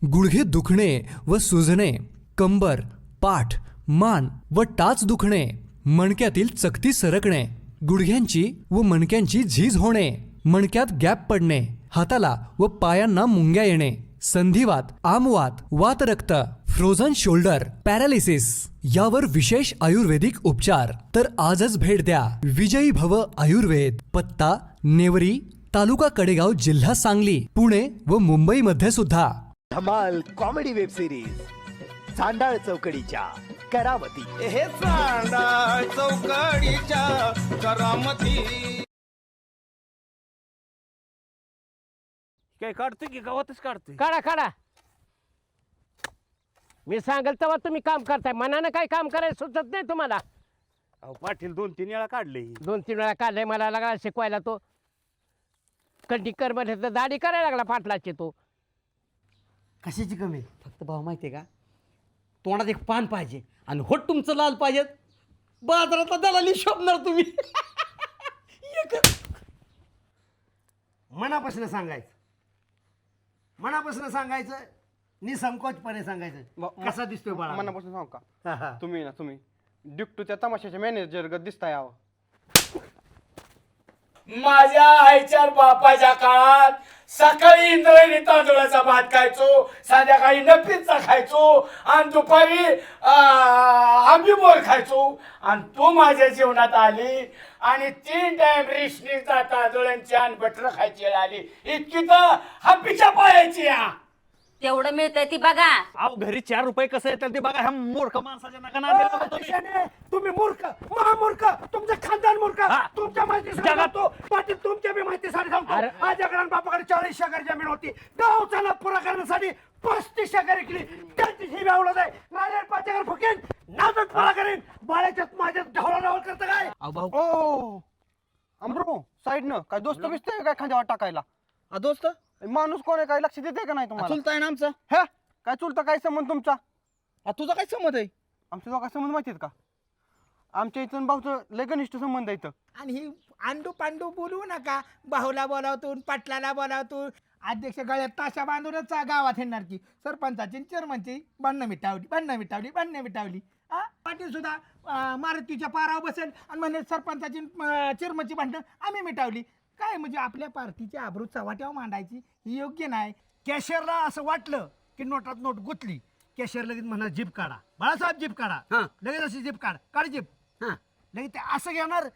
गुडघे दुखणे व सुजणे, कंबर, पाठ, मान व टाच दुखणे, मणक्यातील चकती सरकणे, गुडघ्यांची व मणक्यांची झीज होणे, मणक्यात गॅप पडणे, हाताला व पायांना मुंग्या येणे, संधिवात, आमवात, वातरक्त, फ्रोझन शोल्डर, पॅरालिसिस यावर विशेष आयुर्वेदिक उपचार। तर आजच भेट द्या विजयी भव आयुर्वेद, पत्ता नेवरी, तालुका कडेगाव, जिल्हा सांगली, पुणे व मुंबई मध्ये सुद्धा। धमाल कॉमेडी वेब सिरीज चांडाळ चौकडीच्या करामती। हे चांडाळ चौकडीच्या करामती। काय काढतोय की गावातच काढतोय? काढा काढा, मी सांगेल तेव्हा तुम्ही काम करताय, मनानं काय काम करायचं सुचत नाही तुम्हाला? अहो पाटील 2-3 वेळा काढले. 2-3 वेळा काढलंय, मला लागला शिकवायला तो कंडिकर मध्ये तर दाढी करायला लागला पाटलाची तो। कशाची कमी? फक्त भाव माहिती आहे का, तोंडात एक पान पाहिजे आणि होट तुमचं लाल पाहिजे, बाजारातला दलाली शोभणार तुम्ही। मनापासून सांगायचं, मनापासून सांगायचं, निसंकोचपणे सांगायचं। कसा दिसतोय बाळा? मनापासून सांगू का? तुम्ही ना तुम्ही डिक्टूच्या तमाशाच्या मॅनेजर ग दिसताय आहो। माझ्या आईच्या बापाच्या काळात सकाळी इंद्रायणी तांदूळाचा भात खायचो, संध्याकाळी नफीचा खायचो आणि दुपारी आंबी मोर खायचो। आणि तू माझ्या जीवनात आली आणि 3 टाइम रेशनीचा तांदूळांची आणि बटर खायची आली, इतकी तर हप्पीच्या पायाची या। तेवढं मिळतंय ती बघा। अहो घरी 4 रुपये कसं येतात ते बघा। ह्या मूर्ख माणसाच्या नका नादी तुम्ही मूर्ख, महामूर्ख, तुमचं खानदान मूर्ख। तुमच्या माहिती सांगतो पाटील, तुमच्या बी माहितीसाठी सांगतो, माझ्या बापाकडे 40 एकर जमीन होती, गावचा लाभ पुरा करण्यासाठी 35 एकर विकली, त्यांची ही व्यावलं आहे, राहिलेले 5 एकर फुकेन, नादच पुरा करेन, बाळाच्यात माझ्यात ढवळाढवळ करतं काय? ओ अमरू साईडनं काय दोस्त बिसतोय काय खांद्यावर टाकायला? दोस्त माणूस कोण आहे, काय लक्ष देते का नाही तुम्हाला? चुलता आहे ना आमचा। हे काय चुलता, काय संबंध तुमचा? तुझा काय संबंध आहे? आमच्या दोघा संबंध माहिती आहेत का? आमच्या इथं भाऊचं लय घनिष्ठ संबंध आहे इथं। आणि ही आंडू पांडू बोलवू नका, भाऊला बोलावतून, पाटलाला बोलावतून, अध्यक्ष गळ्यात ताशा बांधूनच गावात येणार की सरपंचाची चेअरमनची भांडणं मिटावली। पाटील सुद्धा मारुतीच्या पारावर बसेल आणि म्हणे सरपंचाची चेअरमनची भांडणं आम्ही मिटावली। काय म्हणजे आपल्या पार्टीची आबरू चव्हाट्यावर मांडायची ही योग्य नाही। कॅशियरला असं वाटलं की नोटात नोट गुतली, कॅशियर लगेच म्हणा जीप काढा, बाळासाहेब जीप काढा, लगेच अशी जीप काढ जीप, लगेच ते असं घेणार,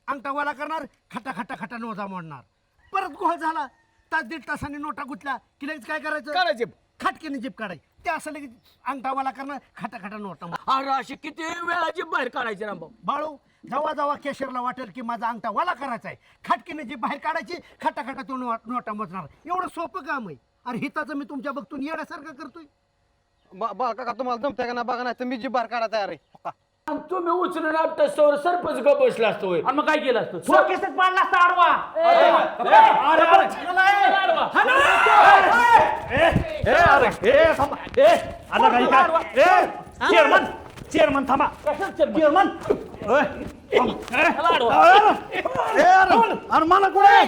अंगठावाला करणार, खटा खटा खटा नोटा मोडणार, परत गोळ झाला, 1.5 तासांनी नोटा गुतल्या की लगेच काय करायचं? खटकीने जीप काढायची, ते असं लगेच अंगठावाला करणार, खटा खटा नोटा। अरे अशी किती वेळाची बाहेर काढायची रामभाऊ? बाळू, जेव्हा कॅशियरला वाटेल की माझा अंगठा वाला करायचा आहे, खटकीने जी बाहेर काढायची, खटा खटा तो नोटा मोजणार, एवढं सोपं काम आहे। अरे हिताचं मी तुमच्या बघतून येण्यासारखं करतोय। बा काका तुम्हाला जमतंय का ना? बघा नाही तर मी जी बार काढा तयार आहे। हो का? तुम्ही उचलून आपल्या सरपंच ग बसला असतो, आणि मग काय केलं असतं? शोकेसच पाडला असता आडवा। चेअरमन थांबा। चेअरमन अरे मला कुठे